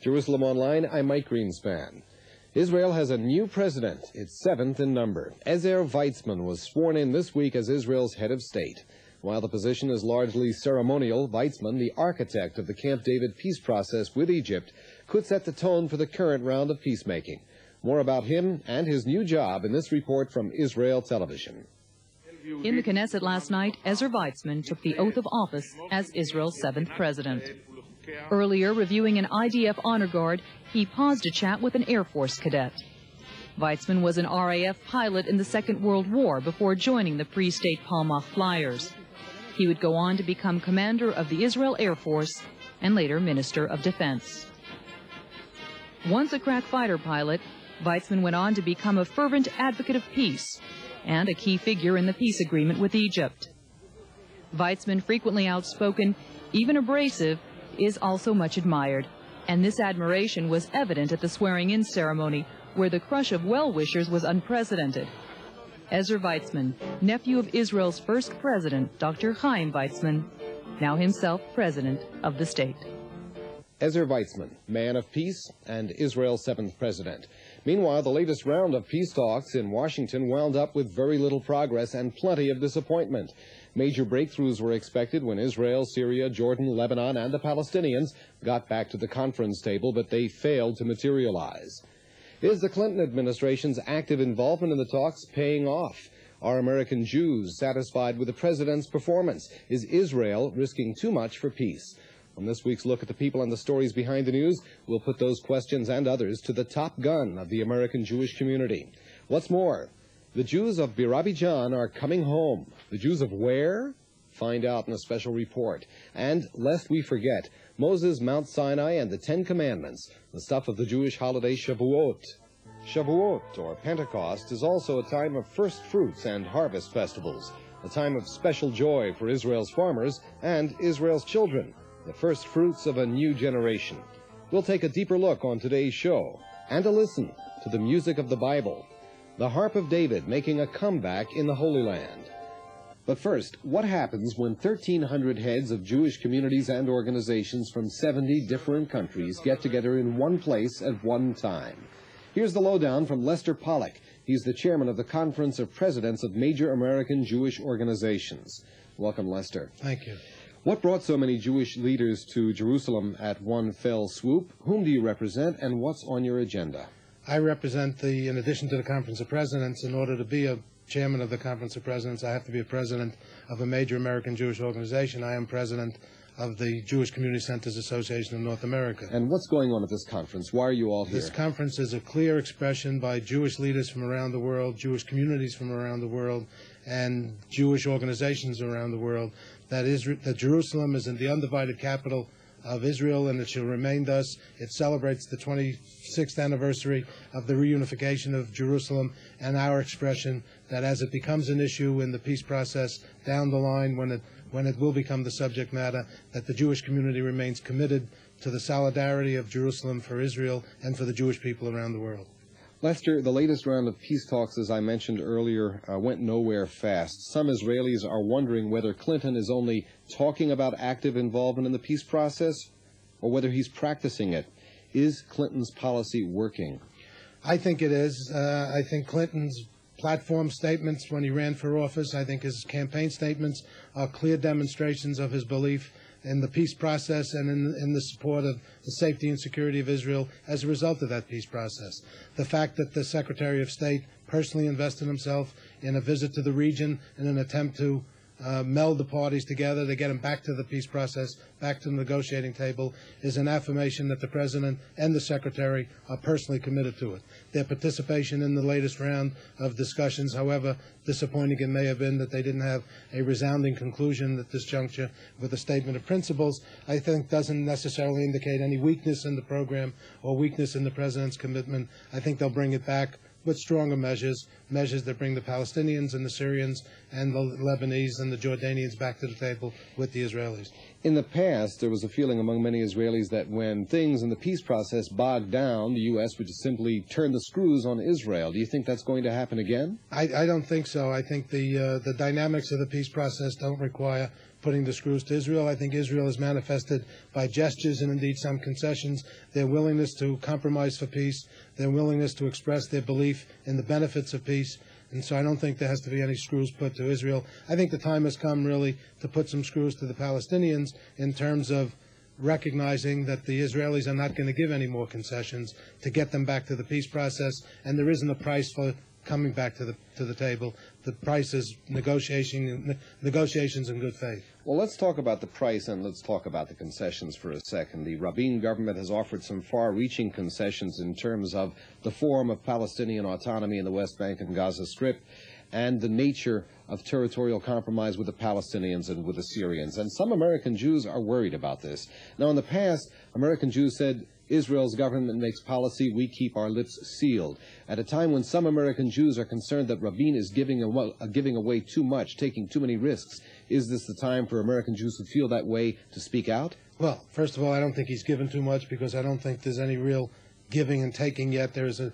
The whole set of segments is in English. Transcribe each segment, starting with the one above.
Jerusalem Online, I'm Mike Greenspan. Israel has a new president, its seventh in number. Ezer Weizmann was sworn in this week as Israel's head of state. While the position is largely ceremonial, Weizmann, the architect of the Camp David peace process with Egypt, could set the tone for the current round of peacemaking. More about him and his new job in this report from Israel Television. In the Knesset last night, Ezer Weizmann took the oath of office as Israel's seventh president. Earlier, reviewing an IDF honor guard, he paused to chat with an Air Force cadet. Weizmann was an RAF pilot in the Second World War before joining the Free State Palmach Flyers. He would go on to become commander of the Israel Air Force and later Minister of Defense. Once a crack fighter pilot, Weizmann went on to become a fervent advocate of peace and a key figure in the peace agreement with Egypt. Weizmann, frequently outspoken, even abrasive, is also much admired, and this admiration was evident at the swearing-in ceremony, where the crush of well-wishers was unprecedented. Ezer Weizmann, nephew of Israel's first president, Dr. Chaim Weizmann, now himself president of the state. Ezer Weizmann, man of peace and Israel's seventh president. Meanwhile, the latest round of peace talks in Washington wound up with very little progress and plenty of disappointment. Major breakthroughs were expected when Israel, Syria, Jordan, Lebanon, and the Palestinians got back to the conference table, but they failed to materialize. Is the Clinton administration's active involvement in the talks paying off? Are American Jews satisfied with the president's performance? Is Israel risking too much for peace? On this week's Look at the People and the Stories Behind the News, we'll put those questions and others to the top gun of the American Jewish community. What's more, the Jews of Birodijan are coming home. The Jews of where? Find out in a special report. And, lest we forget, Moses, Mount Sinai, and the Ten Commandments, the stuff of the Jewish holiday Shavuot. Shavuot, or Pentecost, is also a time of first fruits and harvest festivals, a time of special joy for Israel's farmers and Israel's children, the first fruits of a new generation. We'll take a deeper look on today's show and a listen to the music of the Bible, the Harp of David making a comeback in the Holy Land. But first, what happens when 1,300 heads of Jewish communities and organizations from 70 different countries get together in one place at one time? Here's the lowdown from Lester Pollack. He's the chairman of the Conference of Presidents of Major American Jewish Organizations. Welcome, Lester. Thank you. What brought so many Jewish leaders to Jerusalem at one fell swoop? Whom do you represent, and what's on your agenda? I represent in addition to the Conference of Presidents, in order to be a chairman of the Conference of Presidents, I have to be a president of a major American Jewish organization. I am president of the Jewish Community Centers Association of North America. And what's going on at this conference? Why are you all here? This conference is a clear expression by Jewish leaders from around the world, Jewish communities from around the world, and Jewish organizations around the world that Jerusalem is in the undivided capital of Israel, and it shall remain thus. It celebrates the 26th anniversary of the reunification of Jerusalem, and our expression that as it becomes an issue in the peace process down the line, when it will become the subject matter, that the Jewish community remains committed to the solidarity of Jerusalem for Israel and for the Jewish people around the world. Lester, the latest round of peace talks, as I mentioned earlier, went nowhere fast. Some Israelis are wondering whether Clinton is only talking about active involvement in the peace process or whether he's practicing it. Is Clinton's policy working? I think it is. I think Clinton's platform statements when he ran for office, I think his campaign statements are clear demonstrations of his belief in the peace process and in the support of the safety and security of Israel as a result of that peace process. The fact that the Secretary of State personally invested himself in a visit to the region in an attempt to meld the parties together to get them back to the peace process, back to the negotiating table, is an affirmation that the President and the Secretary are personally committed to it. Their participation in the latest round of discussions, however disappointing it may have been that they didn't have a resounding conclusion at this juncture with a statement of principles, I think doesn't necessarily indicate any weakness in the program or weakness in the President's commitment. I think they'll bring it back with stronger measures that bring the Palestinians and the Syrians and the Lebanese and the Jordanians back to the table with the Israelis. In the past, there was a feeling among many Israelis that when things in the peace process bogged down, the U.S. would just simply turn the screws on Israel. Do you think that's going to happen again? I don't think so. I think the dynamics of the peace process don't require putting the screws to Israel. I think Israel has manifested by gestures and indeed some concessions their willingness to compromise for peace, their willingness to express their belief in the benefits of peace. And so I don't think there has to be any screws put to Israel. I think the time has come really to put some screws to the Palestinians in terms of recognizing that the Israelis are not going to give any more concessions to get them back to the peace process, and there isn't a price for coming back to the table. The price is negotiations in good faith. Well, let's talk about the price and let's talk about the concessions for a second. The Rabin government has offered some far-reaching concessions in terms of the form of Palestinian autonomy in the West Bank and Gaza Strip and the nature of territorial compromise with the Palestinians and with the Syrians. And some American Jews are worried about this. Now, in the past, American Jews said, Israel's government makes policy, we keep our lips sealed. At a time when some American Jews are concerned that Rabin is giving away too much, taking too many risks, is this the time for American Jews who feel that way to speak out? Well, first of all, I don't think he's given too much because I don't think there's any real giving and taking yet. There's a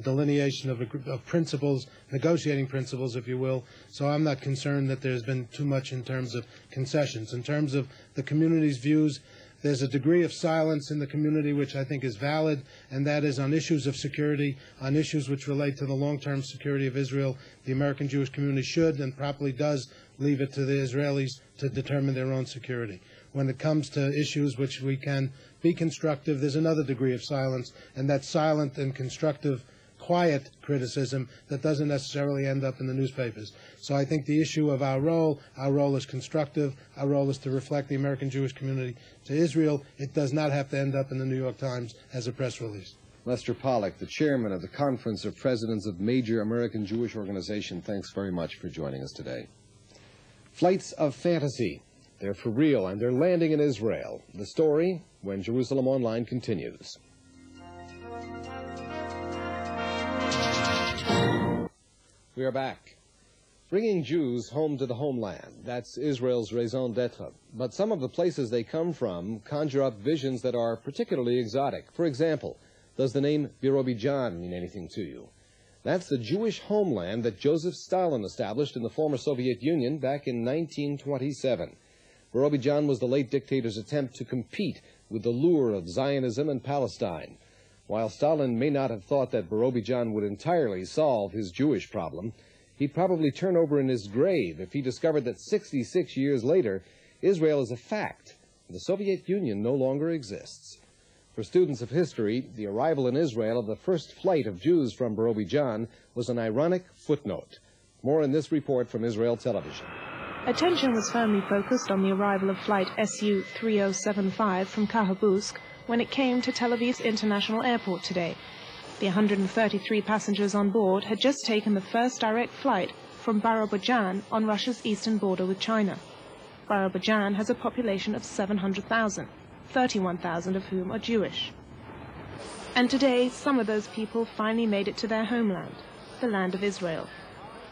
delineation of principles, negotiating principles, if you will. So I'm not concerned that there's been too much in terms of concessions. In terms of the community's views, there's a degree of silence in the community which I think is valid, and that is on issues of security, on issues which relate to the long-term security of Israel. The American Jewish community should and properly does leave it to the Israelis to determine their own security. When it comes to issues which we can be constructive, there's another degree of silence, and that's silent and constructive, quiet criticism that doesn't necessarily end up in the newspapers. So I think the issue of our role is constructive. Our role is to reflect the American Jewish community to Israel. It does not have to end up in the New York Times as a press release. Lester Pollack, the chairman of the Conference of Presidents of Major American Jewish Organization, thanks very much for joining us today. Flights of fantasy. They're for real, and they're landing in Israel. The story, when Jerusalem Online continues. We are back. Bringing Jews home to the homeland, that's Israel's raison d'etre. But some of the places they come from conjure up visions that are particularly exotic. For example, does the name Birodijan mean anything to you? That's the Jewish homeland that Joseph Stalin established in the former Soviet Union back in 1927. Birodijan was the late dictator's attempt to compete with the lure of Zionism and Palestine. While Stalin may not have thought that Birodijan would entirely solve his Jewish problem, he'd probably turn over in his grave if he discovered that 66 years later, Israel is a fact, and the Soviet Union no longer exists. For students of history, the arrival in Israel of the first flight of Jews from Birodijan was an ironic footnote. More in this report from Israel Television. Attention was firmly focused on the arrival of flight Su-3075 from Kahabusk when it came to Tel Aviv's International Airport today. The 133 passengers on board had just taken the first direct flight from Birodijan on Russia's eastern border with China. Birodijan has a population of 700,000, 31,000 of whom are Jewish. And today, some of those people finally made it to their homeland, the land of Israel.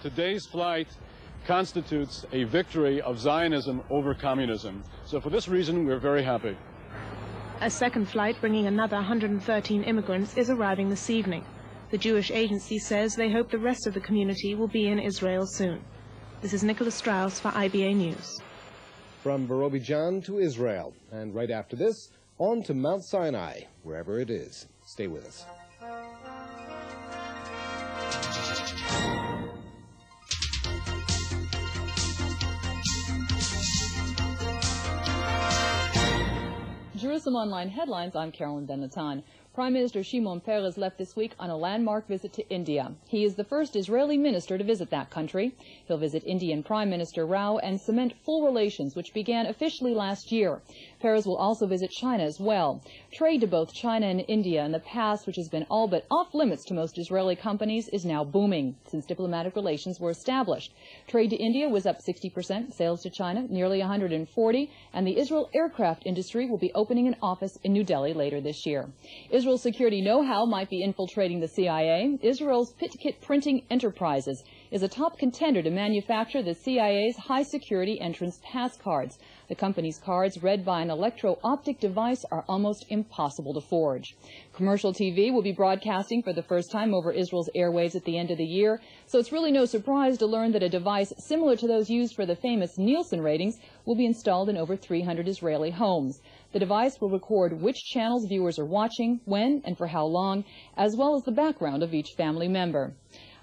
Today's flight constitutes a victory of Zionism over communism. So for this reason, we're very happy. A second flight bringing another 113 immigrants is arriving this evening. The Jewish agency says they hope the rest of the community will be in Israel soon. This is Nicholas Strauss for IBA News. From Birodijan to Israel, and right after this, on to Mount Sinai, wherever it is. Stay with us. Jerusalem Online headlines, I'm Carolyn Ben-Natan. Prime Minister Shimon Peres left this week on a landmark visit to India. He is the first Israeli minister to visit that country. He'll visit Indian Prime Minister Rao and cement full relations, which began officially last year. Peres will also visit China as well. Trade to both China and India in the past, which has been all but off limits to most Israeli companies, is now booming since diplomatic relations were established. Trade to India was up 60%, sales to China nearly 140%, and the Israel aircraft industry will be opening an office in New Delhi later this year. Israel's security know-how might be infiltrating the CIA. Israel's Pitkit Printing Enterprises is a top contender to manufacture the CIA's high-security entrance pass cards. The company's cards, read by an electro-optic device, are almost impossible to forge. Commercial TV will be broadcasting for the first time over Israel's airwaves at the end of the year, so it's really no surprise to learn that a device similar to those used for the famous Nielsen ratings will be installed in over 300 Israeli homes. The device will record which channels viewers are watching, when, and for how long, as well as the background of each family member.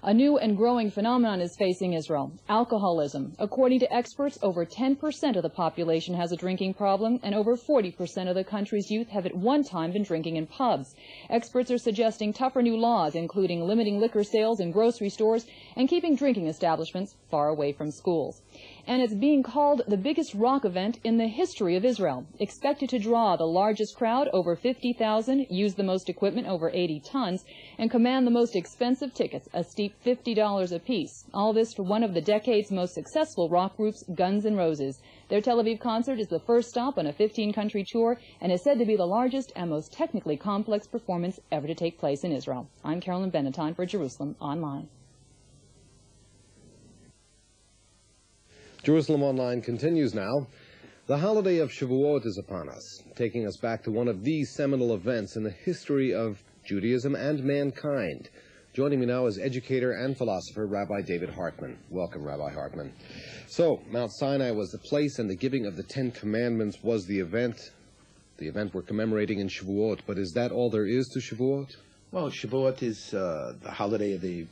A new and growing phenomenon is facing Israel: alcoholism. According to experts, over 10% of the population has a drinking problem, and over 40% of the country's youth have at one time been drinking in pubs. Experts are suggesting tougher new laws, including limiting liquor sales in grocery stores and keeping drinking establishments far away from schools. And it's being called the biggest rock event in the history of Israel. Expected to draw the largest crowd, over 50,000, use the most equipment, over 80 tons, and command the most expensive tickets, a steep $50 apiece. All this for one of the decade's most successful rock groups, Guns N' Roses. Their Tel Aviv concert is the first stop on a 15-country tour and is said to be the largest and most technically complex performance ever to take place in Israel. I'm Carolyn Benetton for Jerusalem Online. Jerusalem Online continues now. The holiday of Shavuot is upon us, taking us back to one of the seminal events in the history of Judaism and mankind. Joining me now is educator and philosopher Rabbi David Hartman. Welcome, Rabbi Hartman. So, Mount Sinai was the place, and the giving of the Ten Commandments was the event we're commemorating in Shavuot. But is that all there is to Shavuot? Well, Shavuot is the holiday of the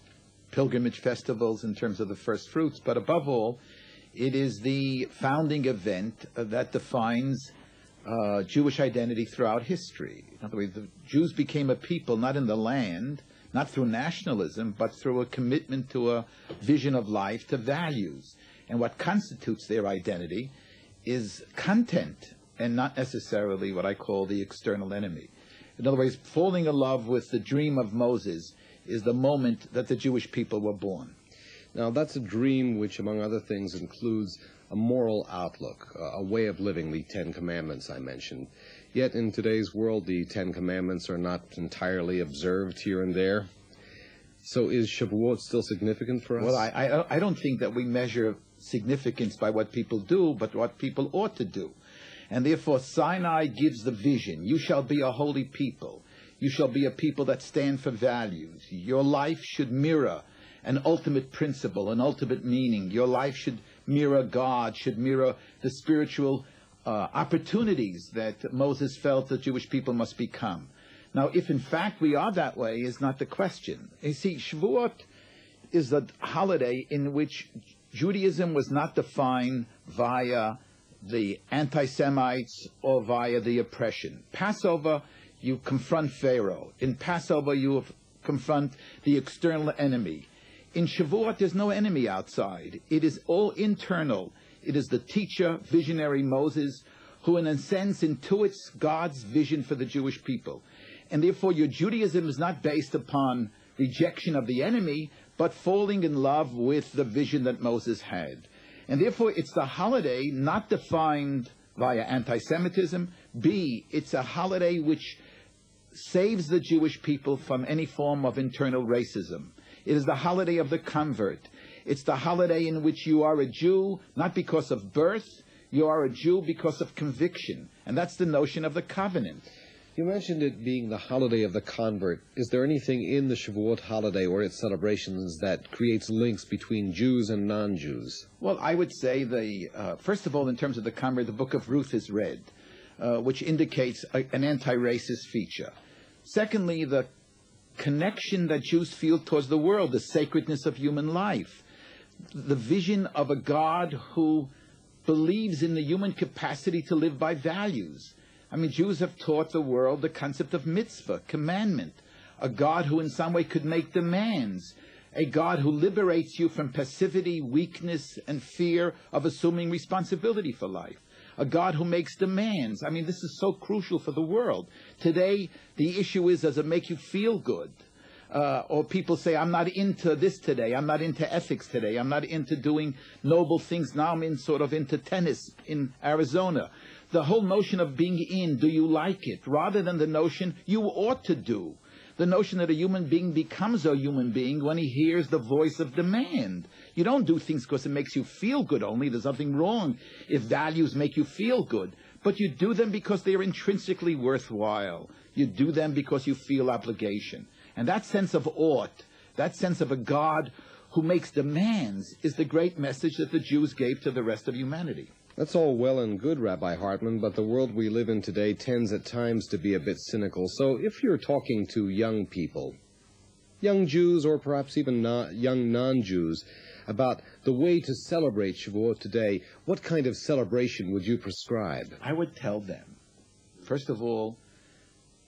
pilgrimage festivals in terms of the first fruits, but above all, it is the founding event that defines Jewish identity throughout history. In other words, the Jews became a people not in the land, not through nationalism, but through a commitment to a vision of life, to values. And what constitutes their identity is content and not necessarily what I call the external enemy. In other words, falling in love with the dream of Moses is the moment that the Jewish people were born. Now, that's a dream which, among other things, includes a moral outlook, a way of living, the Ten Commandments I mentioned. Yet in today's world, the Ten Commandments are not entirely observed here and there. So is Shavuot still significant for us? Well, I don't think that we measure significance by what people do, but what people ought to do. And therefore, Sinai gives the vision. You shall be a holy people. You shall be a people that stand for values. Your life should mirror an ultimate principle, an ultimate meaning. Your life should mirror God, should mirror the spiritual opportunities that Moses felt the Jewish people must become. Now, if in fact we are that way is not the question. You see, Shavuot is a holiday in which Judaism was not defined via the anti-Semites or via the oppression. Passover, you confront Pharaoh. In Passover, you confront the external enemy. In Shavuot, there's no enemy outside. It is all internal. It is the teacher, visionary Moses, who in a sense intuits God's vision for the Jewish people. And therefore, your Judaism is not based upon rejection of the enemy, but falling in love with the vision that Moses had. And therefore, it's the holiday not defined via anti-Semitism. B, it's a holiday which saves the Jewish people from any form of internal racism. It is the holiday of the convert. It's the holiday in which you are a Jew, not because of birth, you are a Jew because of conviction. And that's the notion of the covenant. You mentioned it being the holiday of the convert. Is there anything in the Shavuot holiday or its celebrations that creates links between Jews and non-Jews? Well, I would say, first of all, in terms of the convert, the book of Ruth is read, which indicates an anti-racist feature. Secondly, the connection that Jews feel towards the world, the sacredness of human life, the vision of a God who believes in the human capacity to live by values. I mean, Jews have taught the world the concept of mitzvah, commandment, a God who in some way could make demands, a God who liberates you from passivity, weakness, and fear of assuming responsibility for life. A God who makes demands. I mean, this is so crucial for the world. Today, the issue is, does it make you feel good? Or people say, I'm not into this today. I'm not into ethics today. I'm not into doing noble things. Now I'm into tennis in Arizona. The whole notion of being in, do you like it? Rather than the notion, you ought to do. the notion that a human being becomes a human being when he hears the voice of demand. You don't do things because it makes you feel good only. There's nothing wrong if values make you feel good. But you do them because they are intrinsically worthwhile. You do them because you feel obligation. And that sense of ought, that sense of a God who makes demands, is the great message that the Jews gave to the rest of humanity. That's all well and good, Rabbi Hartman, but the world we live in today tends at times to be a bit cynical. So if you're talking to young people, young Jews or perhaps even young non-Jews, about the way to celebrate Shavuot today, what kind of celebration would you prescribe? I would tell them, first of all,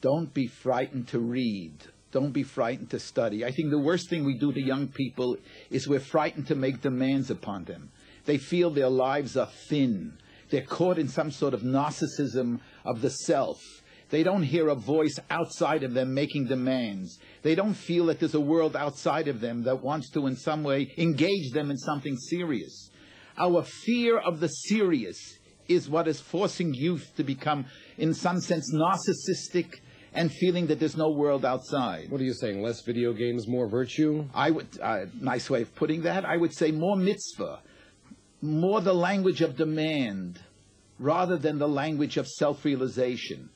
don't be frightened to read. Don't be frightened to study. I think the worst thing we do to young people is we're frightened to make demands upon them. They feel their lives are thin. They're caught in some sort of narcissism of the self. They don't hear a voice outside of them making demands. They don't feel that there's a world outside of them that wants to in some way engage them in something serious. Our fear of the serious is what is forcing youth to become, in some sense, narcissistic and feeling that there's no world outside. What are you saying, less video games, more virtue? I would, nice way of putting that, I would say more mitzvah. More the language of demand rather than the language of self-realization.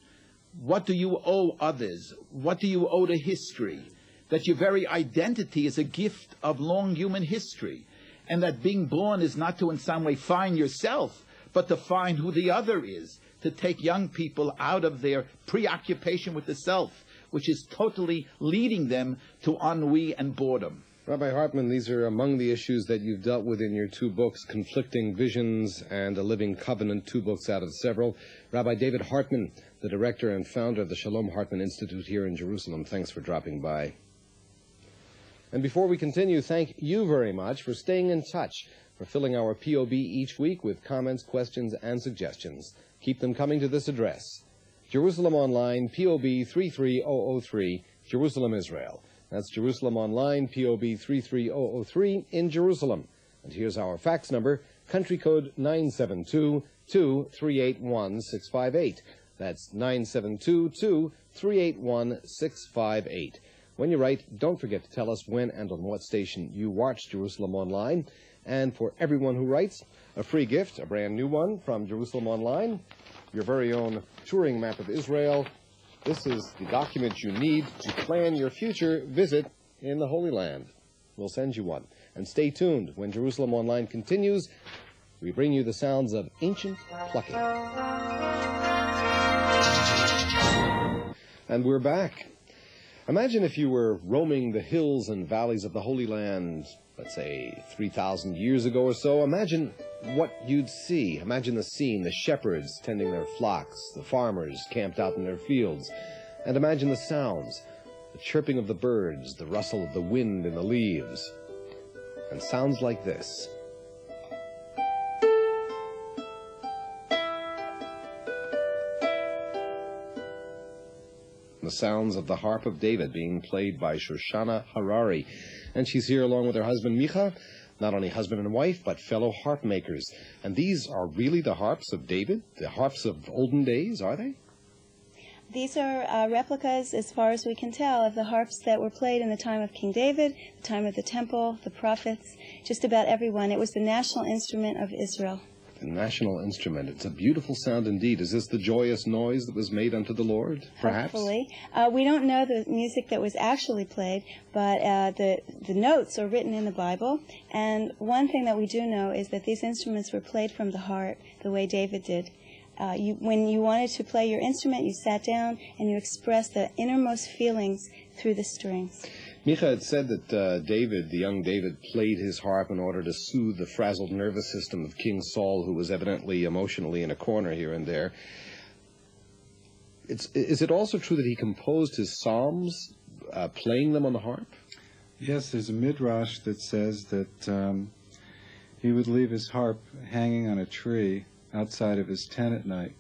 What do you owe others? What do you owe to history? That your very identity is a gift of long human history, and that being born is not to in some way find yourself, but to find who the other is, to take young people out of their preoccupation with the self, which is totally leading them to ennui and boredom. Rabbi Hartman, these are among the issues that you've dealt with in your two books, Conflicting Visions and A Living Covenant, 2 books out of several. Rabbi David Hartman, the director and founder of the Shalom Hartman Institute here in Jerusalem, thanks for dropping by. And before we continue, thank you very much for staying in touch, for filling our POB each week with comments, questions, and suggestions. Keep them coming to this address: Jerusalem Online, POB 33003, Jerusalem, Israel. That's Jerusalem Online, POB 33003 in Jerusalem. And here's our fax number, country code 972-2381658. That's 972-2381658. When you write, don't forget to tell us when and on what station you watch Jerusalem Online. And for everyone who writes, a free gift, a brand new one from Jerusalem Online, your very own touring map of Israel. This is the document you need to plan your future visit in the Holy Land. We'll send you one. And stay tuned. When Jerusalem Online continues, we bring you the sounds of ancient plucking. And we're back. Imagine if you were roaming the hills and valleys of the Holy Land, let's say 3,000 years ago or so. Imagine what you'd see. Imagine the scene, the shepherds tending their flocks, the farmers camped out in their fields. And imagine the sounds, the chirping of the birds, the rustle of the wind in the leaves. And sounds like this. The sounds of the Harp of David being played by Shoshana Harrari. And she's here along with her husband Micah, not only husband and wife, but fellow harp makers. And these are really the harps of David, the harps of olden days, are they? These are replicas, as far as we can tell, of the harps that were played in the time of King David, the time of the temple, the prophets, just about everyone. It was the national instrument of Israel. The national instrument. It's a beautiful sound indeed. Is this the joyous noise that was made unto the Lord, perhaps? Hopefully. We don't know the music that was actually played, but the notes are written in the Bible. And one thing that we do know is that these instruments were played from the heart, the way David did. When you wanted to play your instrument, you sat down and you expressed the innermost feelings through the strings. Micah had said that David, the young David, played his harp in order to soothe the frazzled nervous system of King Saul, who was evidently emotionally in a corner here and there. Is it also true that he composed his psalms playing them on the harp? Yes, there's a midrash that says that he would leave his harp hanging on a tree outside of his tent at night,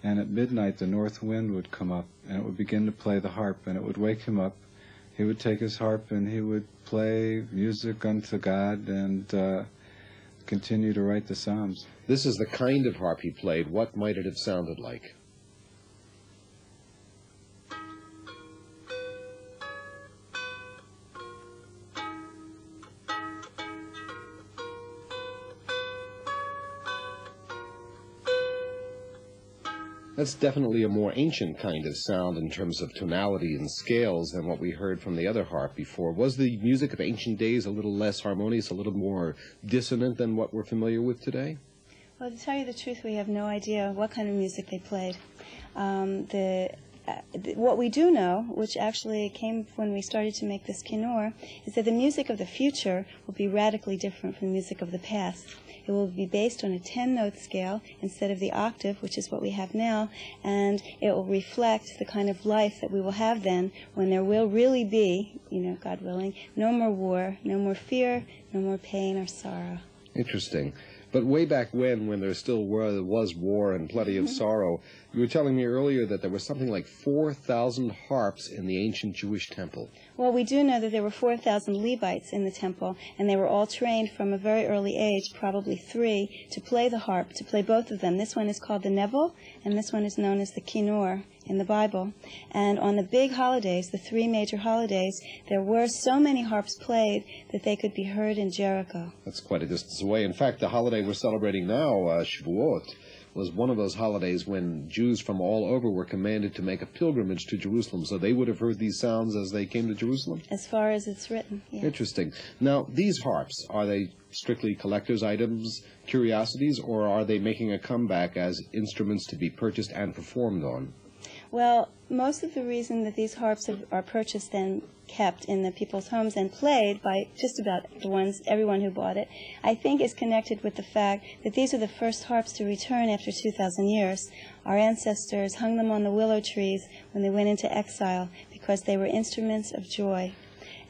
and at midnight the north wind would come up, and it would begin to play the harp, and it would wake him up. He would take his harp and he would play music unto God and continue to write the Psalms. This is the kind of harp he played. What might it have sounded like? That's definitely a more ancient kind of sound in terms of tonality and scales than what we heard from the other harp before. Was the music of ancient days a little less harmonious, a little more dissonant than what we're familiar with today? Well, to tell you the truth, we have no idea what kind of music they played. What we do know, which actually came when we started to make this kinnor, is that the music of the future will be radically different from the music of the past. It will be based on a 10-note scale instead of the octave, which is what we have now, and it will reflect the kind of life that we will have then, when there will really be, God willing, no more war, no more fear, no more pain or sorrow. Interesting. But way back when there still was war and plenty of sorrow, you were telling me earlier that there was something like 4,000 harps in the ancient Jewish temple. Well, we do know that there were 4,000 Levites in the temple, and they were all trained from a very early age, probably 3, to play the harp, to play both of them. This one is called the nevel, and this one is known as the kinnor in the Bible. And on the big holidays, the 3 major holidays, there were so many harps played that they could be heard in Jericho. That's quite a distance away. In fact, the holiday we're celebrating now, Shavuot, was one of those holidays when Jews from all over were commanded to make a pilgrimage to Jerusalem, so they would have heard these sounds as they came to Jerusalem? As far as it's written, yeah. Interesting. Now, these harps, are they strictly collector's items, curiosities, or are they making a comeback as instruments to be purchased and performed on? Well, most of the reason that these harps are purchased and kept in the people's homes and played by just about everyone who bought it, I think is connected with the fact that these are the first harps to return after 2,000 years. Our ancestors hung them on the willow trees when they went into exile because they were instruments of joy.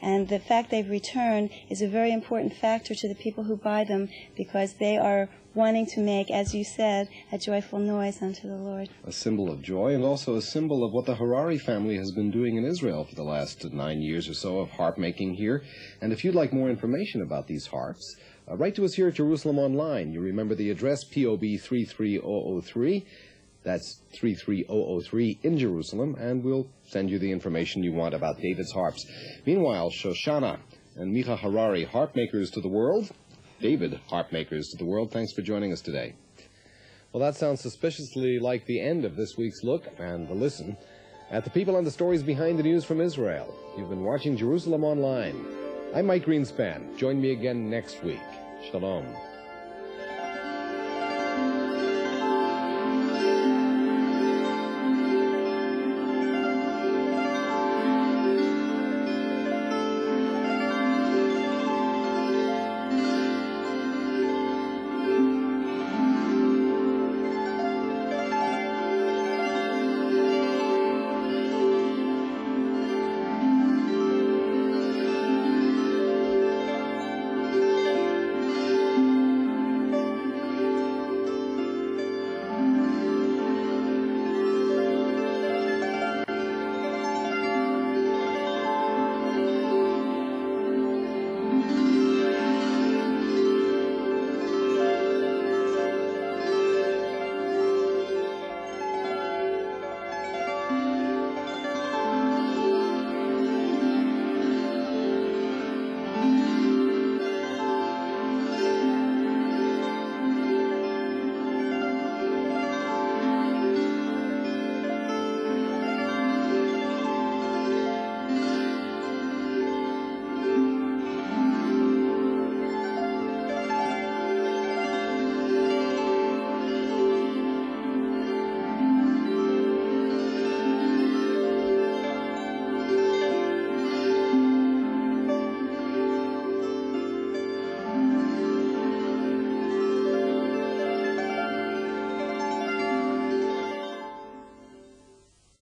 And the fact they've returned is a very important factor to the people who buy them because they are wanting to make, as you said, a joyful noise unto the Lord. A symbol of joy, and also a symbol of what the Harrari family has been doing in Israel for the last 9 years or so of harp making here. And if you'd like more information about these harps, write to us here at Jerusalem Online. You remember the address, P.O.B. 33003. That's 33003 in Jerusalem, and we'll send you the information you want about David's harps. Meanwhile, Shoshana and Micah Harrari, harp makers to the world. David, harp makers to the world. Thanks for joining us today. Well, that sounds suspiciously like the end of this week's look and the listen at the people and the stories behind the news from Israel. You've been watching Jerusalem Online. I'm Mike Greenspan. Join me again next week. Shalom.